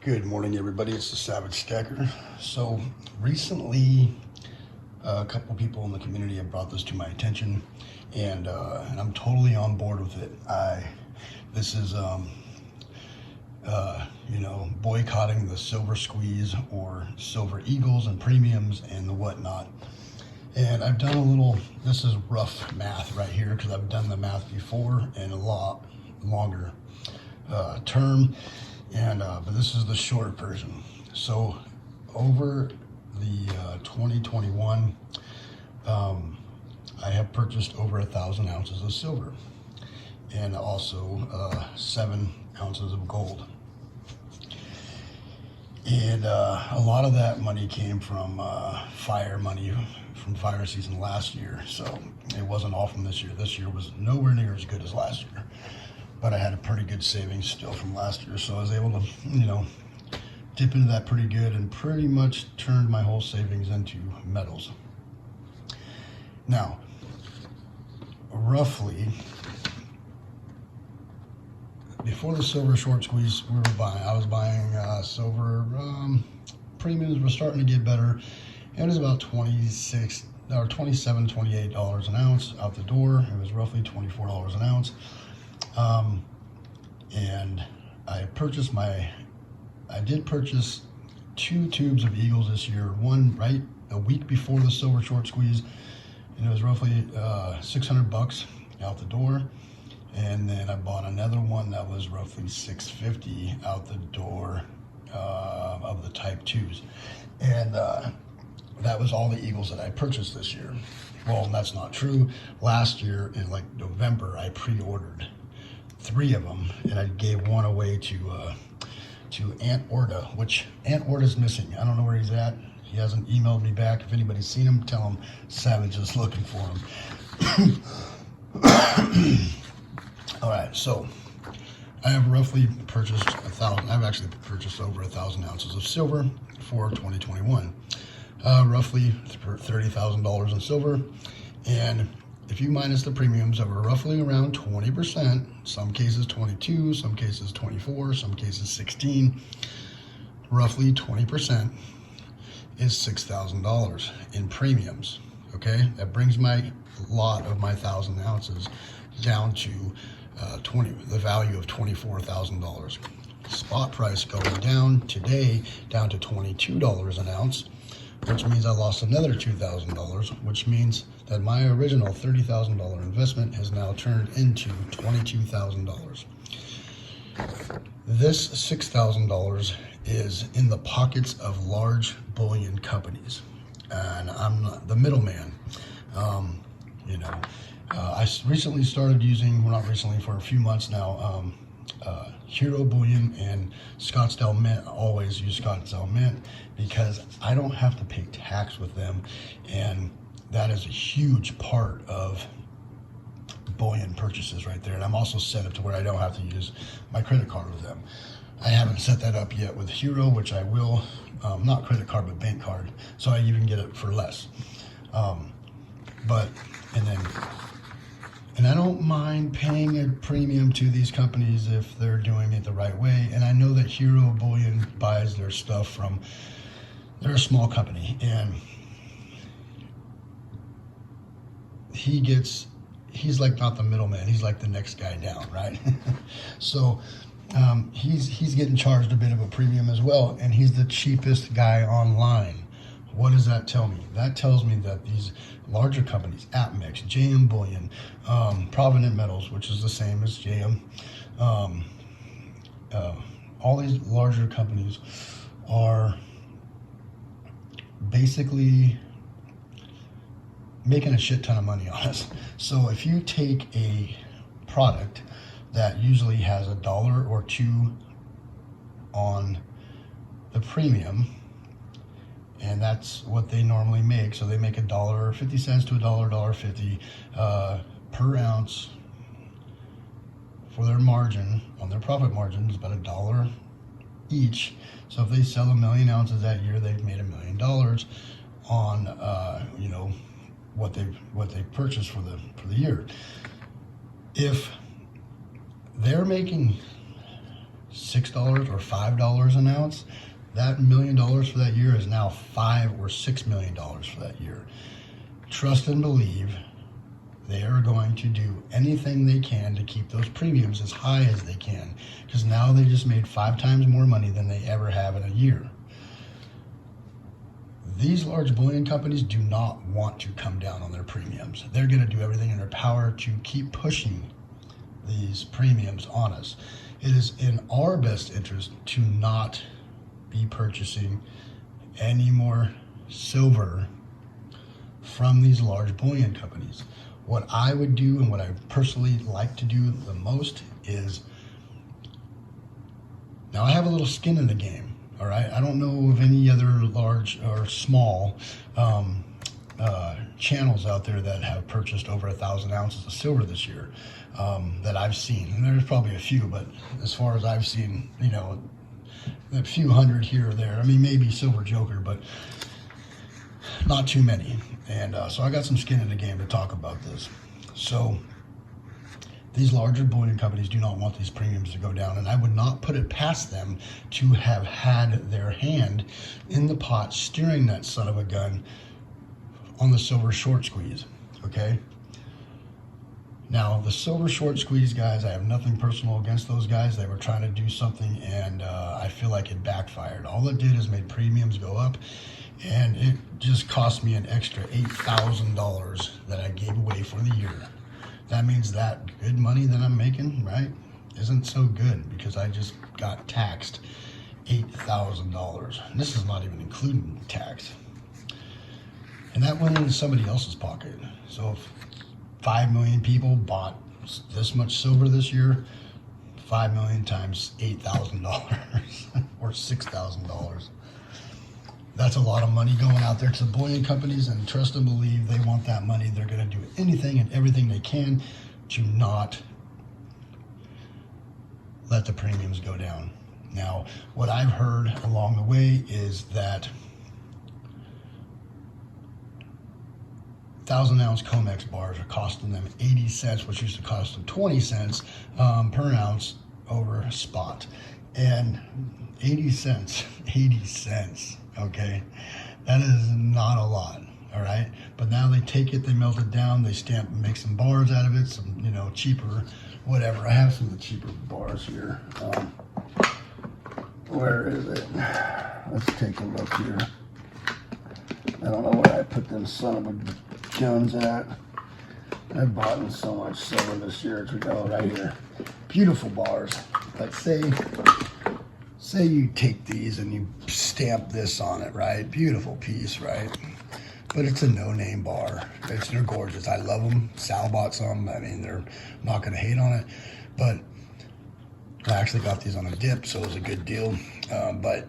Good morning, everybody. It's the Savage Stacker. So recently, a couple people in the community have brought this to my attention, and I'm totally on board with it. This is boycotting the silver squeeze or silver eagles and premiums and the whatnot. And I've done a little. This is rough math right here because I've done the math before and a lot longer term. But this is the short version. So over the 2021, I have purchased over 1,000 ounces of silver and also 7 ounces of gold. And a lot of that money came from money from fire season last year. So it wasn't all from this year. This year was nowhere near as good as last year. But I had a pretty good savings still from last year, so I was able to, dip into that pretty good and pretty much turned my whole savings into metals. Now, roughly, before the silver short squeeze, I was buying silver premiums were starting to get better. It was about $26 or $27, $28 an ounce out the door. It was roughly $24 an ounce. And I did purchase 2 tubes of Eagles this year, one right a week before the silver short squeeze, and it was roughly $600 out the door. And then I bought another one that was roughly $650 out the door of the type 2s. And that was all the Eagles that I purchased this year. Well, that's not true. Last year in like November, I pre-ordered 3 of them, and I gave one away to Aunt Orda, which Aunt Orda's missing. I don't know where he's at. He hasn't emailed me back. If anybody's seen him, tell him Savage is looking for him. All right, so I have roughly purchased 1,000. I've actually purchased over 1,000 ounces of silver for 2021. Roughly $30,000 in silver, and if you minus the premiums that were roughly around 20%, some cases 22, some cases 24, some cases 16, roughly 20% is $6,000 in premiums. Okay, that brings my lot of my 1,000 ounces down to the value of $24,000. Spot price going down today down to $22 an ounce, which means I lost another $2,000, which means that my original $30,000 investment has now turned into $22,000. This $6,000 is in the pockets of large bullion companies, and I'm not the middleman. I recently started using, well, not recently, for a few months now, Hero Bullion and Scottsdale Mint. I always use Scottsdale Mint because I don't have to pay tax with them, and that is a huge part of bullion purchases right there. And I'm also set up to where I don't have to use my credit card with them. I haven't set that up yet with Hero, which I will, not credit card, but bank card. So I even get it for less. And I don't mind paying a premium to these companies if they're doing it the right way. And I know that Hero Bullion buys their stuff from, they're a small company, and he's like not the middleman, he's like the next guy down, right? So he's getting charged a bit of a premium as well, and he's the cheapest guy online. What does that tell me? That tells me that these larger companies, AppMix, JM Bullion, Provident Metals, which is the same as JM, all these larger companies are basically making a shit ton of money on us. So if you take a product that usually has $1 or $2 on the premium, and that's what they normally make. So they make $1.50 to $1.50 per ounce for their margin. On their profit margin is about $1 each. So if they sell 1 million ounces that year, they've made $1 million on what they purchased for the year. If they're making $6 or $5 an ounce, that $1 million for that year is now $5 or $6 million for that year. Trust and believe they are going to do anything they can to keep those premiums as high as they can, because now they just made 5 times more money than they ever have in a year. These large bullion companies do not want to come down on their premiums. They're going to do everything in their power to keep pushing these premiums on us. It is in our best interest to not be purchasing any more silver from these large bullion companies. What I would do and what I personally like to do the most is, now I have a little skin in the game, all right? I don't know of any other large or small channels out there that have purchased over 1,000 ounces of silver this year that I've seen. And there's probably a few, but as far as I've seen, you know, a few hundred here or there. I mean, maybe Silver Joker, but not too many. And so I got some skin in the game to talk about this. So these larger bullion companies do not want these premiums to go down, and I would not put it past them to have had their hand in the pot steering that son of a gun on the silver short squeeze, okay? Now, the silver short squeeze guys, I have nothing personal against those guys. They were trying to do something, and I feel like it backfired. All it did is made premiums go up, and it just cost me an extra $8,000 that I gave away for the year. That means that good money that I'm making, right, isn't so good, because I just got taxed $8,000. This is not even including tax. And that went into somebody else's pocket. So if 5 million people bought this much silver this year, 5 million times $8,000 or $6,000. That's a lot of money going out there to the bullion companies, and trust and believe they want that money. They're going to do anything and everything they can to not let the premiums go down. Now, what I've heard along the way is that 1,000-ounce Comex bars are costing them 80 cents, which used to cost them 20 cents per ounce over spot. And 80 cents, okay? That is not a lot, all right? But now they take it, they melt it down, they stamp and make some bars out of it, some, you know, cheaper, whatever. I have some of the cheaper bars here. Where is it? Let's take a look here. I don't know where I put them son of a guns at. I've bought so much silver this year. It's right here. Beautiful bars. But say you take these and you stamp this on it, right? Beautiful piece, right? But it's a no-name bar. They're gorgeous. I love them. Sal bought some. I mean, they're not going to hate on it. But I actually got these on a dip, so it was a good deal. But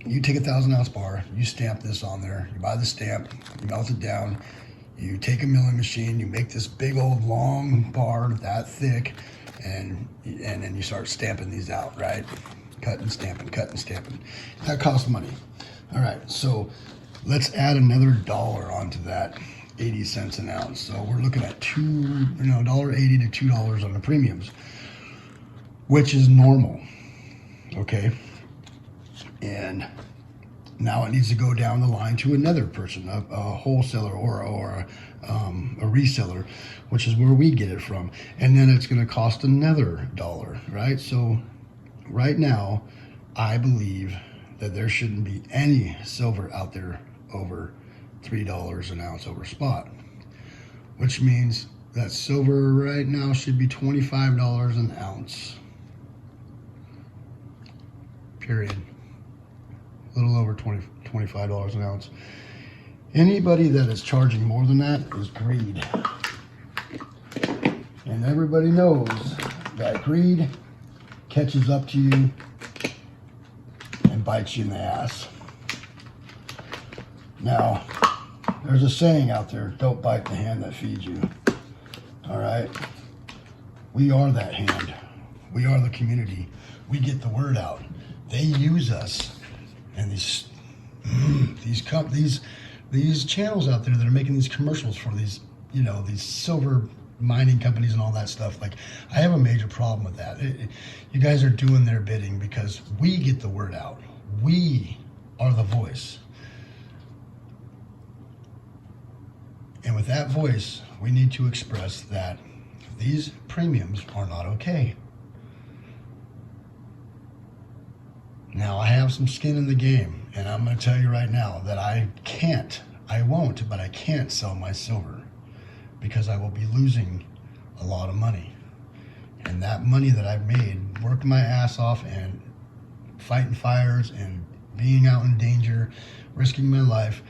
you take a 1,000-ounce bar, you stamp this on there, you buy the stamp, you melt it down, you take a milling machine, you make this big old long bar that thick, and then you start stamping these out, right? Cutting, stamping, cutting, stamping. That costs money. All right, so let's add another $1 onto that 80 cents an ounce. So we're looking at $1.80 to $2 on the premiums, which is normal, okay? And now it needs to go down the line to another person, a wholesaler or a reseller, which is where we get it from. And then it's going to cost another $1, right? So right now, I believe that there shouldn't be any silver out there over $3 an ounce over spot, which means that silver right now should be $25 an ounce, period. A little over $25 an ounce. Anybody that is charging more than that is greed. And everybody knows that greed catches up to you and bites you in the ass. Now, there's a saying out there, don't bite the hand that feeds you. All right? We are that hand. We are the community. We get the word out. They use us. And these channels out there that are making these commercials for these, you know, these silver mining companies and all that stuff. Like, I have a major problem with that. You guys are doing their bidding because we get the word out. We are the voice. And with that voice, we need to express that these premiums are not okay. Now, I have some skin in the game, and I'm going to tell you right now that I won't, but I can't sell my silver because I will be losing a lot of money. And that money that I've made, working my ass off and fighting fires and being out in danger, risking my life,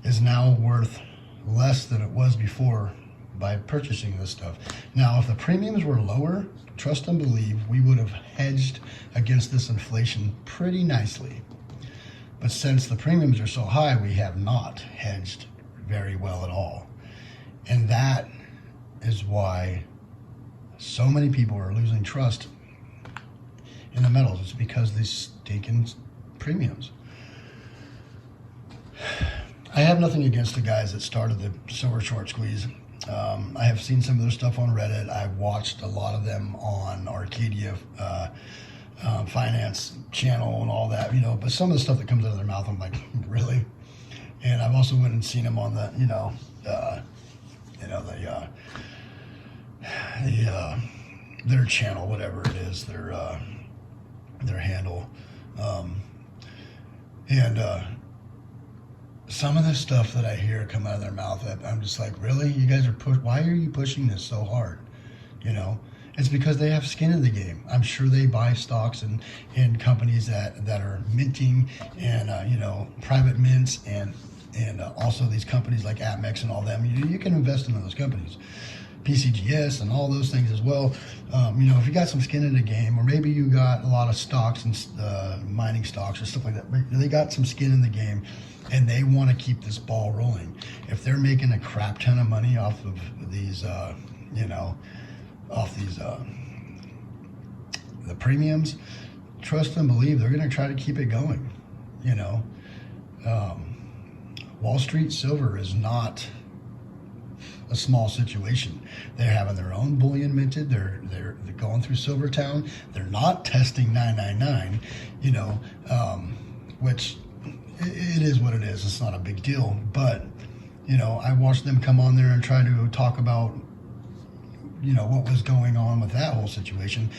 is now worth less than it was before by purchasing this stuff. Now, if the premiums were lower, trust and believe we would have hedged against this inflation pretty nicely. But since the premiums are so high, we have not hedged very well at all. And that is why so many people are losing trust in the metals. It's because of these stinking premiums. I have nothing against the guys that started the silver short squeeze. I have seen some of their stuff on Reddit. I've watched a lot of them on Arcadia Finance channel and all that, but some of the stuff that comes out of their mouth, I'm like, really? And I've also went and seen them on the, their channel, whatever it is, their handle. Some of the stuff that I hear come out of their mouth, I'm just like, really? You guys are why are you pushing this so hard? It's because they have skin in the game. I'm sure they buy stocks in companies that are minting and, private mints and also these companies like Amex and all them. You can invest in those companies. PCGS and all those things as well. If you got some skin in the game, or maybe you got a lot of stocks and mining stocks or stuff like that, but they got some skin in the game and they want to keep this ball rolling. If they're making a crap ton of money off of these, the premiums, trust and believe they're going to try to keep it going. Wall Street silver is not a small situation. They're having their own bullion minted. They're going through Silvertown. They're not testing 999, which it is what it is. It's not a big deal. But I watched them come on there and try to talk about what was going on with that whole situation.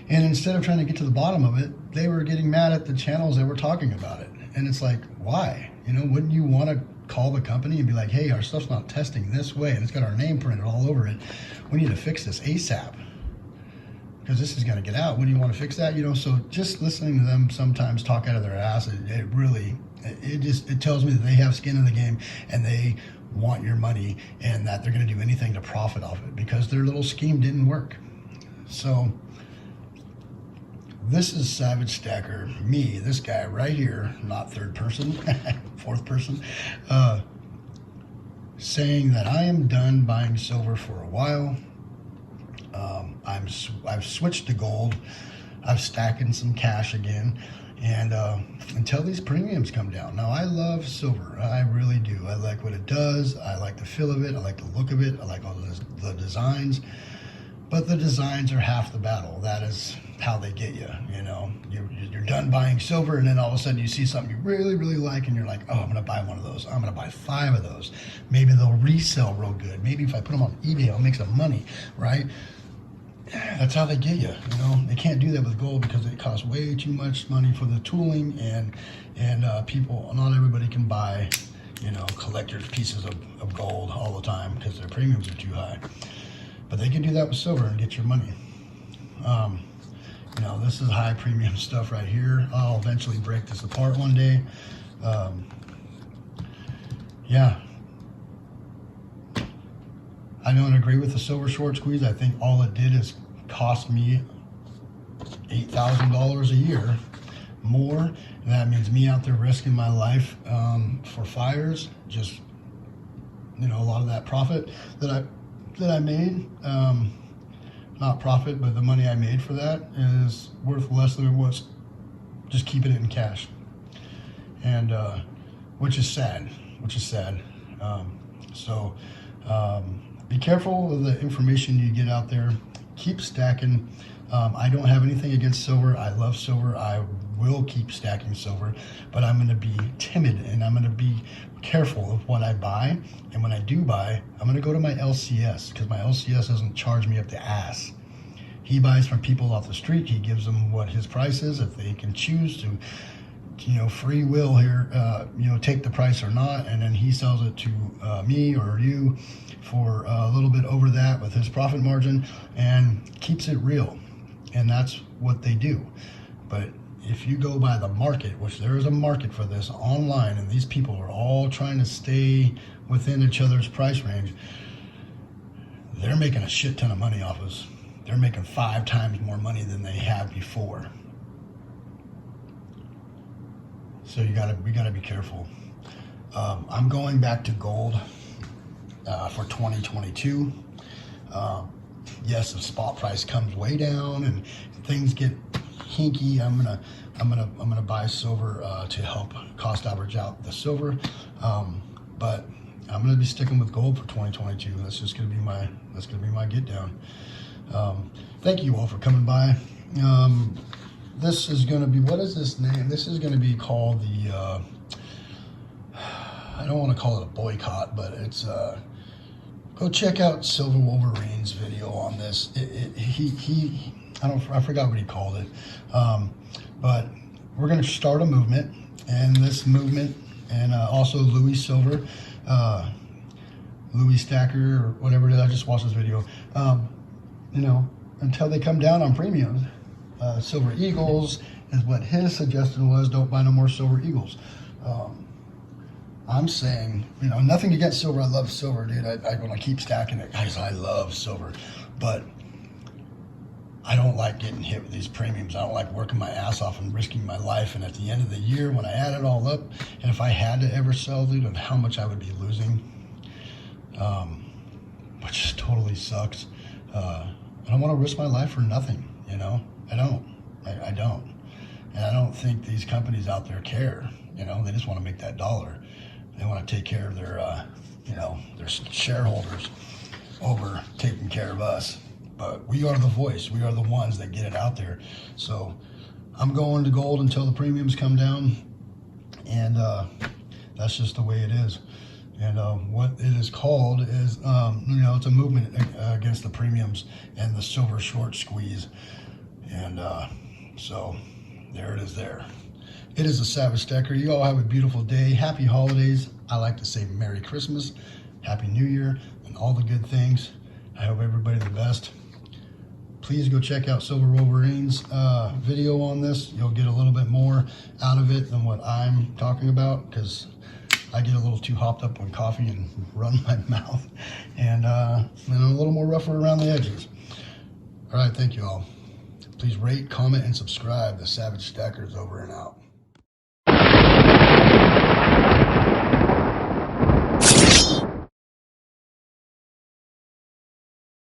And instead of trying to get to the bottom of it, they were getting mad at the channels that were talking about it. And it's like, why? Wouldn't you want to call the company and be like, hey, our stuff's not testing this way and it's got our name printed all over it. We need to fix this ASAP because this is going to get out. When do you want to fix that? So just listening to them sometimes talk out of their ass, it tells me that they have skin in the game and they want your money and that they're going to do anything to profit off it because their little scheme didn't work. So this is Savage Stacker, me, this guy right here, not third person, fourth person, saying that I am done buying silver for a while. I've switched to gold. I've stacking some cash again, and until these premiums come down. Now, I love silver. I really do. I like what it does. I like the feel of it. I like the look of it. I like all the designs. But the designs are half the battle. That is how they get you. You're done buying silver, and then all of a sudden you see something you really, really like, and you're like, oh, I'm going to buy one of those. I'm going to buy 5 of those. Maybe they'll resell real good. Maybe if I put them on eBay, I'll make some money, right? That's how they get you. They can't do that with gold because it costs way too much money for the tooling, and people, not everybody can buy, collector's pieces of gold all the time because their premiums are too high. But they can do that with silver and get your money. This is high premium stuff right here. I'll eventually break this apart one day. Yeah. I don't agree with the silver short squeeze. I think all it did is cost me $8,000 a year more. And that means me out there risking my life for fires. Just, a lot of that profit that I made, not profit, but the money I made for that is worth less than it was just keeping it in cash. And which is sad. Be careful of the information you get out there. Keep stacking. I don't have anything against silver. I love silver. I will keep stacking silver, but I'm going to be timid and I'm going to be careful of what I buy. And when I do buy, I'm going to go to my LCS, because my LCS doesn't charge me up the ass. He buys from people off the street. He gives them what his price is. If they can choose to, free will here, take the price or not, and then he sells it to me or you for a little bit over that with his profit margin and keeps it real. And that's what they do. But if you go by the market, which there is a market for this online, and these people are all trying to stay within each other's price range, they're making a shit ton of money off us. They're making 5 times more money than they have before. So we gotta be careful. I'm going back to gold for 2022. Yes, if spot price comes way down and things get hinky, I'm gonna buy silver to help cost average out the silver. But I'm gonna be sticking with gold for 2022. That's gonna be my get down. Thank you all for coming by. This is going to be, what is this name? This is going to be called the, I don't want to call it a boycott, but it's, go check out Silver Wolverine's video on this. I forgot what he called it. But we're going to start a movement, and this movement, and also Louis Silver, Louis Stacker, or whatever it is. I just watched this video. Until they come down on premiums. Silver Eagles is what his suggestion was. Don't buy no more Silver Eagles. I'm saying, nothing against silver. I love silver, dude. I want to keep stacking it, guys. I love silver, but I don't like getting hit with these premiums. I don't like working my ass off and risking my life. And at the end of the year, when I add it all up, and if I had to ever sell, dude, and how much I would be losing, which just totally sucks. I don't want to risk my life for nothing, I don't. I don't. And I don't think these companies out there care. They just want to make that dollar. They want to take care of their, their shareholders over taking care of us. But we are the voice. We are the ones that get it out there. So I'm going to gold until the premiums come down. And that's just the way it is. And what it is called is, it's a movement against the premiums and the silver short squeeze. And so there it is there. It is a Savage Stacker. You all have a beautiful day. Happy holidays. I like to say Merry Christmas, Happy New Year, and all the good things. I hope everybody the best. Please go check out Silver Wolverine's video on this. You'll get a little bit more out of it than what I'm talking about, because I get a little too hopped up on coffee and run my mouth, and I'm a little more rougher around the edges. All right, thank you all. Please rate, comment, and subscribe. The Savage Stacker is over and out.